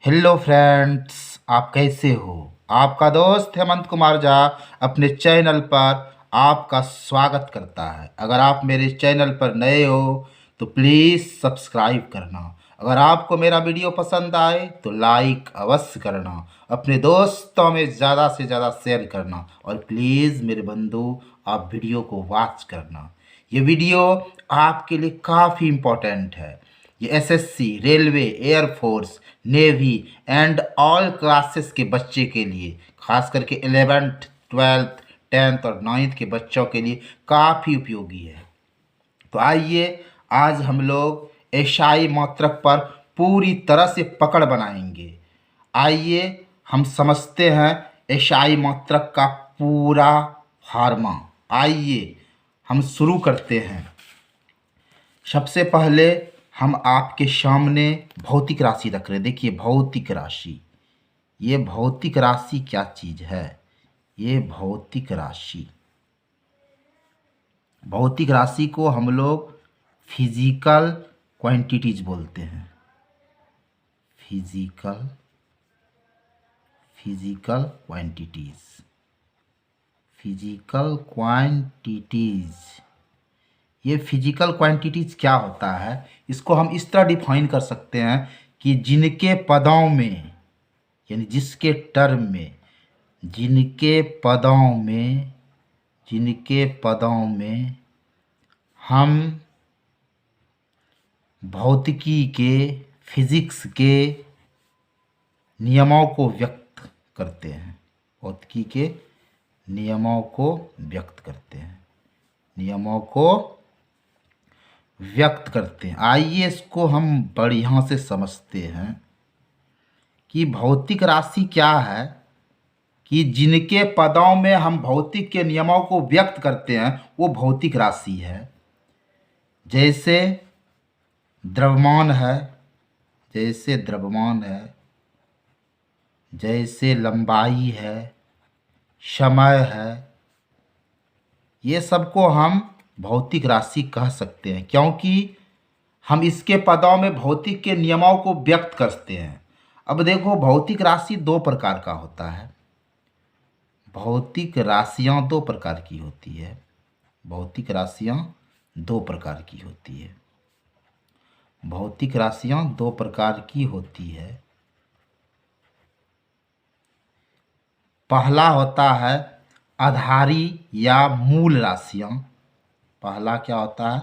Hello friends, आप कैसे हो। आपका दोस्त हेमंत कुमार झा अपने चैनल पर आपका स्वागत करता है। अगर आप मेरे चैनल पर नए हो तो प्लीज़ सब्सक्राइब करना। अगर आपको मेरा वीडियो पसंद आए तो लाइक अवश्य करना, अपने दोस्तों में ज़्यादा से ज़्यादा शेयर करना और प्लीज़ मेरे बंधु आप वीडियो को वॉच करना। ये वीडियो आपके लिए काफ़ी इम्पोर्टेंट है। ये SSC, railway, air force, navy and all classes के बच्चे के लिए, खास करके 11th, 12th, 10th और 9th के बच्चों के लिए काफ़ी उपयोगी है। तो आइए आज हम लोग एशियाई मात्रक पर पूरी तरह से पकड़ बनाएंगे। आइए हम समझते हैं एशियाई मात्रक का पूरा फार्मा। आइए हम शुरू करते हैं। सबसे पहले हम आपके सामने भौतिक राशि रख रहे हैं। देखिए भौतिक राशि, ये भौतिक राशि क्या चीज़ है। ये भौतिक राशि को हम लोग फिजिकल क्वांटिटीज बोलते हैं। Physical quantities. ये फिजिकल क्वांटिटीज क्या होता है, इसको हम इस तरह डिफाइन कर सकते हैं कि जिनके पदों में, यानी जिसके टर्म में, जिनके पदों में हम भौतिकी के, फिजिक्स के नियमों को व्यक्त करते हैं। भौतिकी के नियमों को व्यक्त करते हैं। आइए इसको हम बढ़िया से समझते हैं कि भौतिक राशि क्या है। कि जिनके पदों में हम भौतिक के नियमों को व्यक्त करते हैं वो भौतिक राशि है। जैसे द्रव्यमान है, जैसे लंबाई है, समय है, ये सबको हम भौतिक राशि कह सकते हैं, क्योंकि हम इसके पदों में भौतिक के नियमों को व्यक्त करते हैं। अब देखो भौतिक राशि दो प्रकार का होता है। भौतिक राशियाँ दो प्रकार की होती है। भौतिक राशियाँ दो प्रकार की होती है। पहला होता है आधारी या मूल राशियाँ। पहला क्या होता है?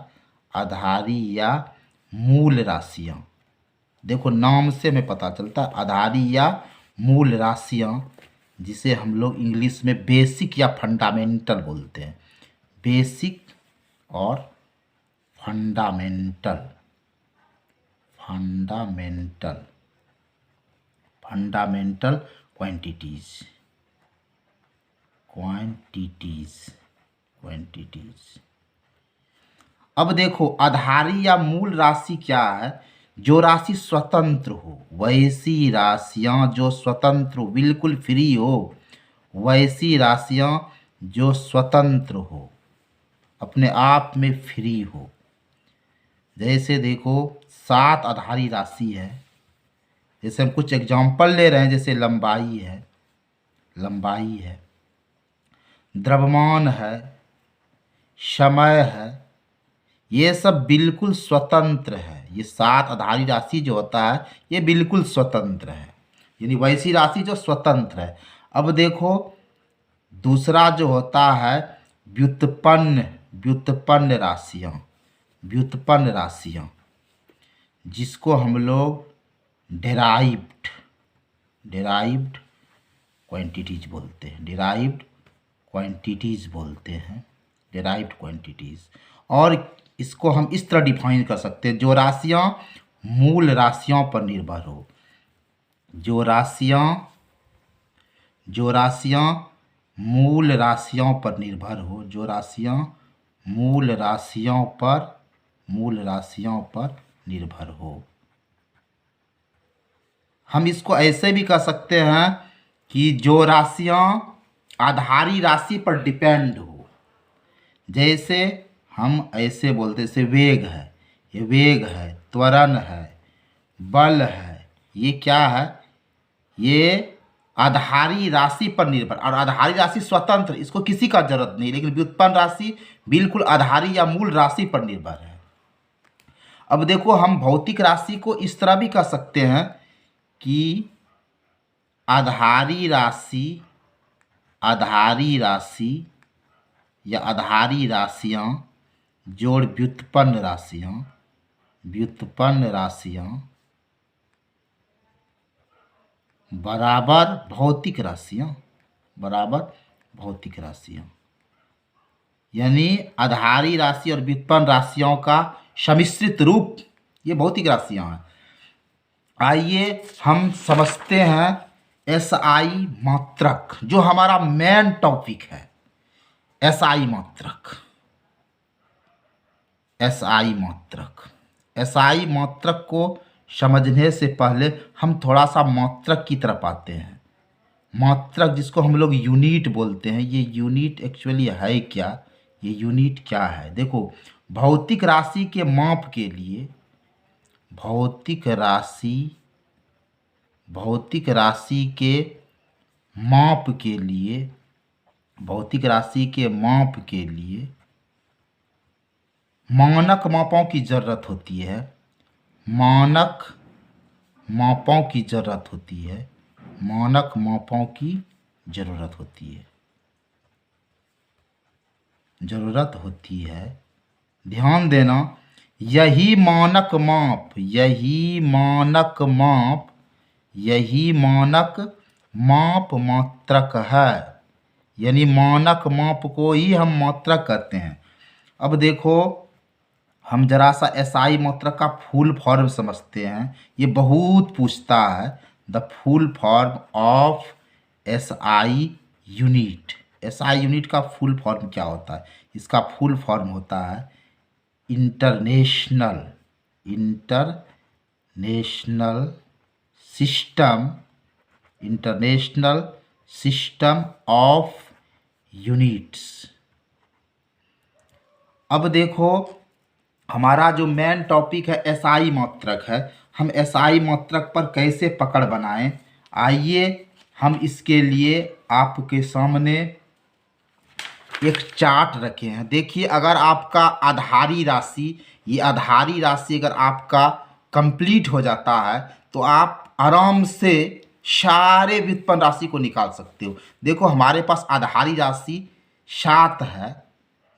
आधारी या मूल राशियाँ। देखो नाम से हमें पता चलता है आधारी या मूल राशियाँ, जिसे हम लोग इंग्लिश में बेसिक या फंडामेंटल बोलते हैं। बेसिक और फंडामेंटल क्वांटिटीज। अब देखो आधारी या मूल राशि क्या है? जो राशि स्वतंत्र हो, वैसी राशियां जो स्वतंत्र हो, बिल्कुल फ्री हो, वैसी राशियां जो स्वतंत्र हो, अपने आप में फ्री हो। जैसे देखो 7 आधारी राशि है। जैसे हम कुछ एग्जाम्पल ले रहे हैं, जैसे लंबाई है, द्रव्यमान है, समय है, ये सब बिल्कुल स्वतंत्र है। ये 7 आधारी राशि जो होता है ये बिल्कुल स्वतंत्र है, यानी वैसी राशि जो स्वतंत्र है। अब देखो दूसरा जो होता है व्युत्पन्न राशियाँ, जिसको हम लोग डेराइव्ड क्वांटिटीज बोलते हैं। और इसको हम इस तरह डिफाइन कर सकते हैं, जो राशियाँ मूल राशियों पर निर्भर हो। जो राशियाँ मूल राशियों पर निर्भर हो। हम इसको ऐसे भी कह सकते हैं कि जो राशियाँ आधारी राशि पर डिपेंड हो। जैसे हम ऐसे बोलते, जैसे वेग है, त्वरण है, बल है, ये क्या है? ये आधारी राशि पर निर्भर, और आधारी राशि स्वतंत्र, इसको किसी का जरूरत नहीं, लेकिन व्युत्पन्न राशि बिल्कुल आधारी या मूल राशि पर निर्भर है। अब देखो, हम भौतिक राशि को इस तरह भी कह सकते हैं कि आधारी राशि या आधारी राशियां जोड़ व्युत्पन्न राशियां बराबर भौतिक राशियां, यानी आधारी राशि और व्युत्पन्न राशियों का सम्मिश्रित रूप ये भौतिक राशियां हैं। आइए हम समझते हैं एसआई मात्रक, जो हमारा मेन टॉपिक है। एसआई मात्रक को समझने से पहले हम थोड़ा सा मात्रक की तरफ आते हैं। मात्रक जिसको हम लोग यूनिट बोलते हैं, ये यूनिट एक्चुअली है क्या, ये यूनिट क्या है? देखो, भौतिक राशि के माप के लिए भौतिक राशि के लिए मानक मापों की जरूरत होती है। मानक मापों की जरूरत होती है। ध्यान देना, यही मानक माप मात्रक है, यानी मानक माप को ही हम मात्रक कहते हैं। अब देखो, हम जरा सा एसआई मात्रक का फुल फॉर्म समझते हैं। ये बहुत पूछता है, the full form of SI unit. SI unit का फुल फॉर्म क्या होता है? इसका फुल फॉर्म होता है इंटरनेशनल सिस्टम ऑफ यूनिट्स। अब देखो, हमारा जो मेन टॉपिक है एसआई मात्रक है। हम एसआई मात्रक पर कैसे पकड़ बनाएं? आइए हम इसके लिए आपके सामने एक चार्ट रखे हैं। देखिए, अगर आपका आधारी राशि अगर आपका कंप्लीट हो जाता है तो आप आराम से सारे व्युत्पन्न राशि को निकाल सकते हो। देखो, हमारे पास आधारी राशि 7 है।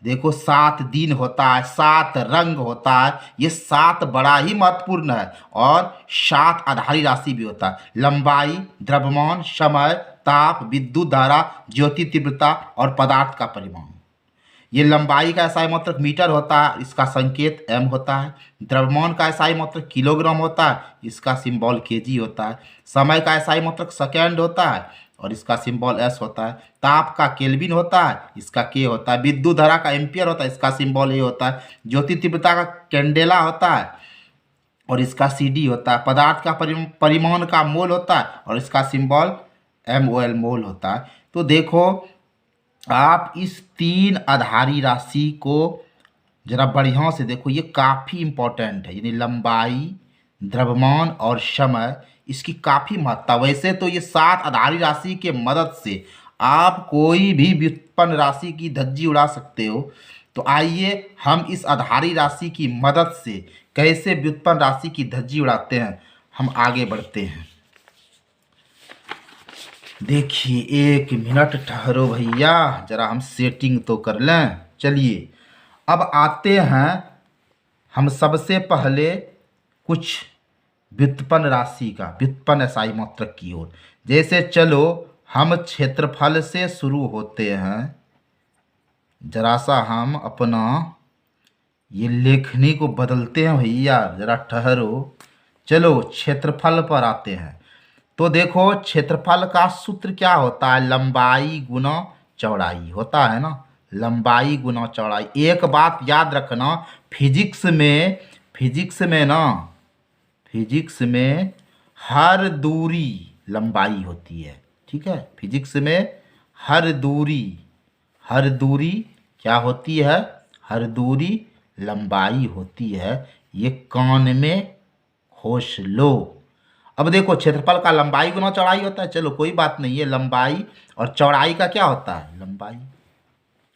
देखो, 7 दिन होता है, 7 रंग होता है, ये 7 बड़ा ही महत्वपूर्ण है। और 7 आधारी राशि भी होता है। लंबाई, द्रव्यमान, समय, ताप, विद्युत धारा, ज्योति तीव्रता और पदार्थ का परिमाण। ये लंबाई का एसआई मात्रक मीटर होता है, इसका संकेत एम होता है। द्रव्यमान का एसआई मात्रक किलोग्राम होता है, इसका सिंबल केजी होता है। समय का एसआई मात्रक सेकेंड होता है और इसका सिंबल एस होता है। ताप का केल्विन होता है, इसका के होता है। विद्युत धारा का एम्पियर होता है, इसका सिंबल ए होता है। ज्योति तीव्रता का कैंडेला होता है और इसका सीडी होता है। पदार्थ का परिमाण का मोल होता है और इसका सिंबल MOL मोल होता है। तो देखो, आप इस 3 आधारी राशि को जरा बढ़िया से देखो, ये काफ़ी इम्पोर्टेंट है। यानी लंबाई, द्रव्यमान और समय, इसकी काफ़ी महत्ता। वैसे तो ये 7 आधारी राशि के मदद से आप कोई भी व्युत्पन्न राशि की धज्जी उड़ा सकते हो। तो आइए हम इस आधारी राशि की मदद से कैसे व्युत्पन्न राशि की धज्जी उड़ाते हैं, हम आगे बढ़ते हैं। देखिए, 1 मिनट ठहरो भैया, जरा हम सेटिंग तो कर लें। चलिए, अब आते हैं हम सबसे पहले कुछ व्युत्पन्न एसआई मात्रक की ओर। जैसे चलो हम क्षेत्रफल से शुरू होते हैं। जरा सा हम अपना ये लेखनी को बदलते हैं भैया, जरा ठहरो। चलो क्षेत्रफल पर आते हैं। तो देखो, क्षेत्रफल का सूत्र क्या होता है? लंबाई गुना चौड़ाई होता है ना, लंबाई गुना चौड़ाई। एक बात याद रखना, फिजिक्स में हर दूरी लंबाई होती है। ठीक है, फिजिक्स में हर दूरी क्या होती है? हर दूरी लंबाई होती है। ये कान में होश लो। अब देखो क्षेत्रफल का लंबाई गुना चौड़ाई होता है, चलो कोई बात नहीं है, लंबाई और चौड़ाई का क्या होता है, लंबाई।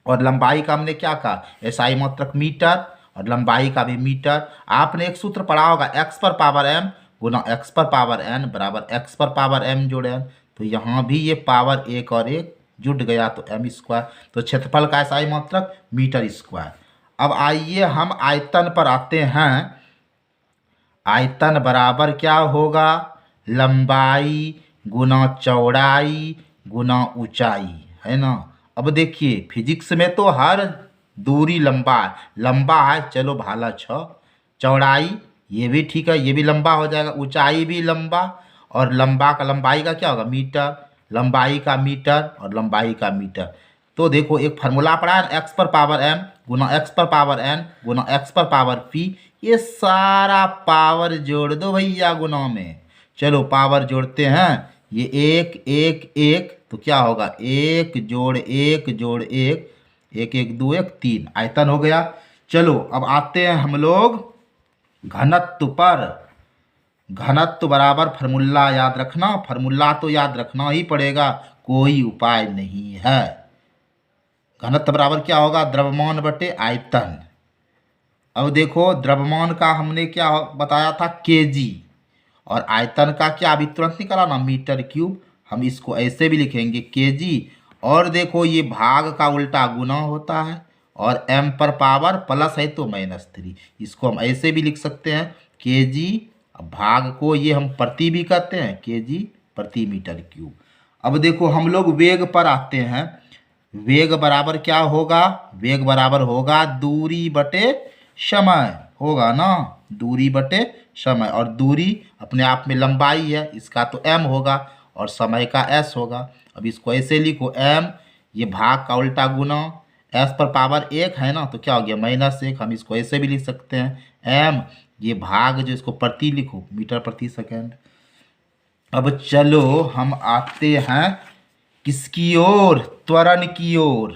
और लंबाई का हमने क्या कहा, एसआई मात्रक मीटर, और लंबाई का भी मीटर। आपने एक सूत्र पढ़ा होगा, एक्स पर पावर एम गुना एक्स पर पावर एन बराबर एक्स पर पावर एम जोड़ एन। तो यहाँ भी ये पावर एक और एक जुड़ गया तो एम स्क्वायर। तो क्षेत्रफल का एसआई मात्रक मीटर स्क्वायर। अब आइए हम आयतन पर आते हैं। आयतन बराबर क्या होगा, लंबाई गुना चौड़ाई गुना ऊंचाई, है ना। अब देखिए फिजिक्स में तो हर दूरी लंबा है, लंबा है चलो भाला छ। चौड़ाई ये भी ठीक है, ये भी लंबा हो जाएगा, ऊंचाई भी लंबा, और लंबा का लंबाई का क्या होगा मीटर, लंबाई का मीटर और लंबाई का मीटर। तो देखो एक फार्मूला पड़ा है, एक्स पर पावर एम गुना एक्स पर पावर एन गुना एक्स पर पावर पी। ये सारा पावर जोड़ दो भैया गुना में। चलो पावर जोड़ते हैं, ये एक एक एक तो क्या होगा, एक जोड़ एक जोड़ एक, एक एक दो एक तीन, आयतन हो गया। चलो अब आते हैं हम लोग घनत्व पर। घनत्व बराबर फार्मूला याद रखना, फार्मूला तो याद रखना ही पड़ेगा, कोई उपाय नहीं है। घनत्व बराबर क्या होगा, द्रव्यमान बटे आयतन। अब देखो द्रव्यमान का हमने क्या बताया था, केजी, और आयतन का क्या अभी तुरंत निकाला ना, मीटर क्यूब। हम इसको ऐसे भी लिखेंगे केजी, और देखो ये भाग का उल्टा गुना होता है, और m पर पावर प्लस है तो -3। इसको हम ऐसे भी लिख सकते हैं केजी, भाग को ये हम प्रति भी कहते हैं, केजी प्रति मीटर क्यूब। अब देखो हम लोग वेग पर आते हैं। वेग बराबर क्या होगा, वेग बराबर होगा दूरी बटे समय, होगा ना, दूरी बटे समय। और दूरी अपने आप में लंबाई है, इसका तो m होगा, और समय का s होगा। अब इसको ऐसे लिखो m, ये भाग का उल्टा गुना, s पर पावर एक है ना, तो क्या हो गया -1। हम इसको ऐसे भी लिख सकते हैं m, ये भाग जो इसको प्रति लिखो, मीटर प्रति सेकेंड। अब चलो हम आते हैं किसकी ओर, त्वरण की ओर,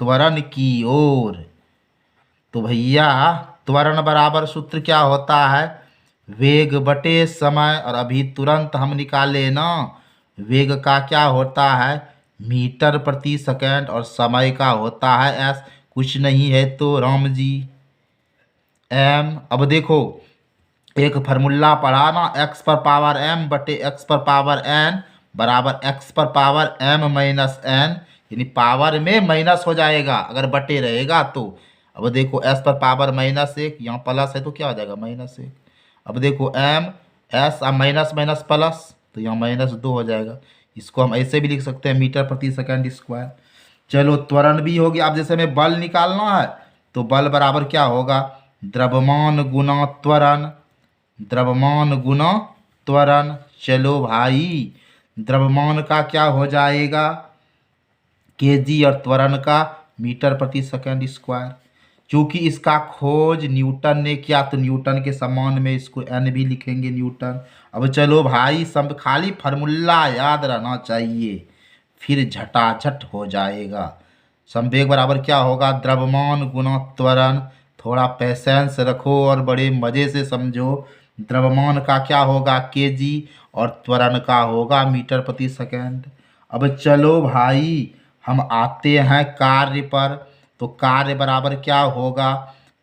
त्वरण की ओर। तो भैया त्वरण बराबर सूत्र क्या होता है, वेग बटे समय, और अभी तुरंत हम निकाले ना, वेग का क्या होता है मीटर प्रति सेकंड, और समय का होता है एस। कुछ नहीं है तो राम जी एम। अब देखो एक फार्मूला पढ़ा ना, एक्स पर पावर एम बटे एक्स पर पावर एन बराबर एक्स पर पावर एम माइनस एन, यानी पावर में माइनस हो जाएगा अगर बटे रहेगा तो। अब देखो एस पर पावर -1, यहाँ प्लस है तो क्या हो जाएगा -1। अब देखो एम एस, अब माइनस माइनस प्लस, तो यहाँ -2 हो जाएगा। इसको हम ऐसे भी लिख सकते हैं मीटर प्रति सेकंड स्क्वायर। चलो त्वरण भी हो गया। अब जैसे हमें बल निकालना है, तो बल बराबर क्या होगा, द्रव्यमान गुना त्वरण, द्रव्यमान गुना त्वरण। चलो भाई द्रव्यमान का क्या हो जाएगा केजी, और त्वरण का मीटर प्रति सेकंड स्क्वायर। चूंकि इसका खोज न्यूटन ने किया तो न्यूटन के सम्मान में इसको एन भी लिखेंगे, न्यूटन। अब चलो भाई सब खाली फार्मूला याद रहना चाहिए, फिर झटाझट हो जाएगा। संवेग बराबर क्या होगा, द्रव्यमान गुना त्वरण। थोड़ा पेशेंस रखो और बड़े मज़े से समझो। द्रव्यमान का क्या होगा केजी, और त्वरण का होगा मीटर प्रति सेकंड। अब चलो भाई हम आते हैं कार्य पर। तो कार्य बराबर क्या होगा,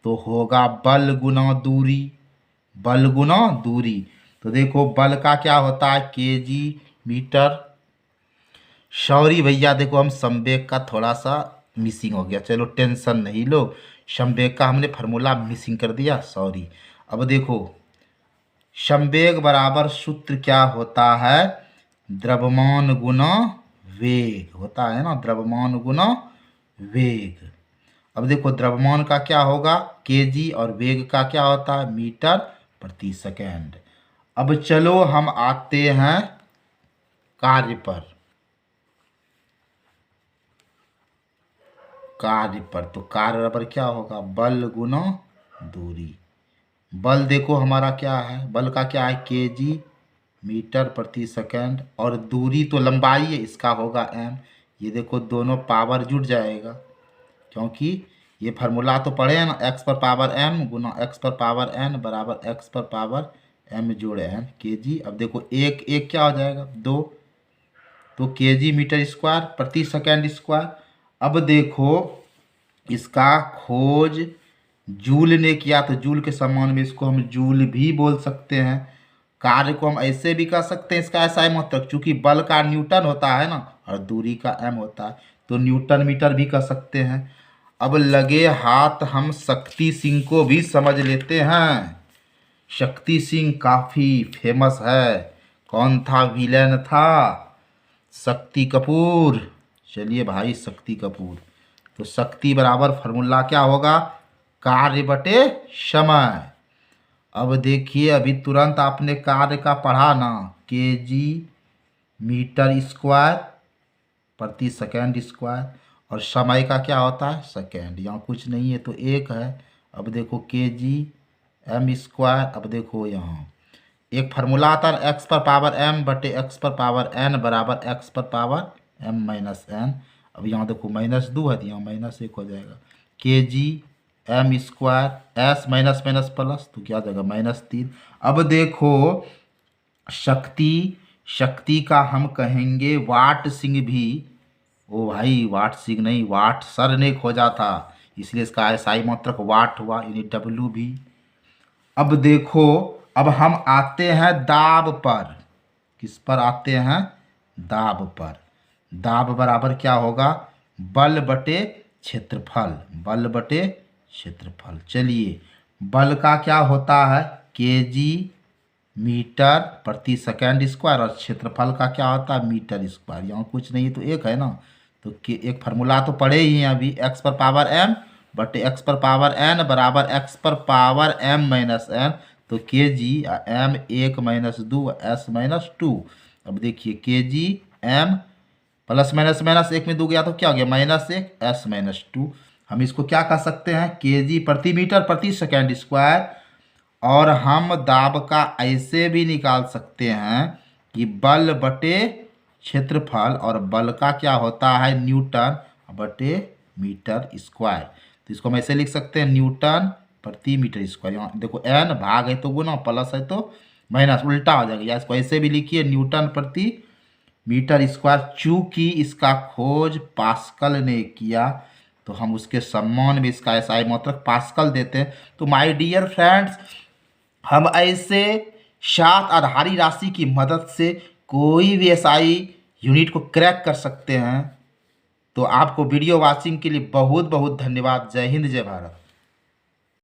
तो होगा बल गुना दूरी, बल गुना दूरी। तो देखो बल का क्या होता है केजी मीटर। सॉरी भैया देखो हम संवेग का थोड़ा सा मिसिंग हो गया, चलो टेंशन नहीं लो, संवेग का हमने फार्मूला मिसिंग कर दिया, सॉरी। अब देखो संवेग बराबर सूत्र क्या होता है, द्रव्यमान गुना वेग होता है ना, द्रव्यमान गुना वेग। अब देखो द्रव्यमान का क्या होगा केजी, और वेग का क्या होता है मीटर प्रति सेकंड। अब चलो हम आते हैं कार्य पर। कार्य पर तो कार्य बराबर क्या होगा बल गुना दूरी। बल देखो हमारा क्या है, बल का क्या है केजी मीटर प्रति सेकंड, और दूरी तो लंबाई है इसका होगा एम। ये देखो दोनों पावर जुड़ जाएगा, क्योंकि ये फार्मूला तो पढ़े हैं ना, एक्स पर पावर एम गुना एक्स पर पावर एन बराबर एक्स पर पावर एम जोड़ एन केजी। अब देखो एक एक क्या हो जाएगा 2, तो केजी मीटर स्क्वायर प्रति सेकेंड स्क्वायर। अब देखो इसका खोज जूल ने किया, तो जूल के सम्मान में इसको हम जूल भी बोल सकते हैं। कार्य को हम ऐसे भी कर सकते हैं, इसका ऐसा ही मतलब चूंकि बल का न्यूटन होता है ना और दूरी का एम होता है, तो न्यूटन मीटर भी कर सकते हैं। अब लगे हाथ हम शक्ति सिंह को भी समझ लेते हैं। शक्ति सिंह काफी फेमस है। कौन था विलेन था? शक्ति कपूर। चलिए भाई शक्ति कपूर। तो शक्ति बराबर फॉर्मूला क्या होगा? कार्य बटे समय। अब देखिए अभी तुरंत आपने कार्य का पढ़ा ना, केजी मीटर स्क्वायर प्रति सेकेंड स्क्वायर, और समय का क्या होता है? सेकेंड। यहाँ कुछ नहीं है तो एक है। अब देखो केजी एम स्क्वायर। अब देखो यहाँ एक फार्मूला आता है एक्स पर पावर एम बटे एक्स पर पावर एन बराबर एक्स पर पावर एम माइनस एन। अब यहाँ देखो -2 है तो यहाँ -1 हो जाएगा। K G M square S minus minus plus तो क्या हो जाएगा -3। अब देखो शक्ति का हम कहेंगे वाट सिंह भी। ओ भाई वाट सिंह नहीं, वाट सर ने खोजा था, इसलिए इसका SI मात्रक वाट हुआ, यानी W भी। अब देखो अब हम आते हैं दाब पर। किस पर आते हैं? दाब पर। दाब बराबर क्या होगा? बल बटे क्षेत्रफल। बल बटे क्षेत्रफल। चलिए बल का क्या होता है? केजी मीटर प्रति सेकेंड स्क्वायर, और क्षेत्रफल का क्या होता है? Metre square. यहाँ कुछ नहीं तो एक है ना, तो एक फार्मूला तो पढ़े ही हैं अभी, एक्स पर पावर एम बटे एक्स पर पावर एन बराबर एक्स पर पावर एम माइनस एन। तो के जी एम 1 - 2 एस -2। अब देखिए K G M plus minus minus 1 में 2 गया तो क्या हो गया? -1 एस -2। हम इसको क्या कह सकते हैं? के जी प्रति मीटर प्रति सेकेंड स्क्वायर। और हम दाब का ऐसे भी निकाल सकते हैं कि बल बटे क्षेत्रफल, और बल का क्या होता है? न्यूटन बटे मीटर स्क्वायर। तो इसको हम ऐसे लिख सकते हैं न्यूटन प्रति मीटर स्क्वायर। यहाँ देखो एन भाग है तो गुना, प्लस है तो माइनस, उल्टा हो जाएगा। या इसको ऐसे भी लिखिए न्यूटन प्रति मीटर स्क्वायर। चूंकि इसका खोज पास्कल ने किया तो हम उसके सम्मान में इसका SI मात्रक पास्कल देते हैं। तो माय डियर फ्रेंड्स, हम ऐसे 7 आधारी राशि की मदद से कोई भी SI यूनिट को क्रैक कर सकते हैं। तो आपको वीडियो वॉचिंग के लिए बहुत बहुत धन्यवाद। जय हिंद, जय भारत।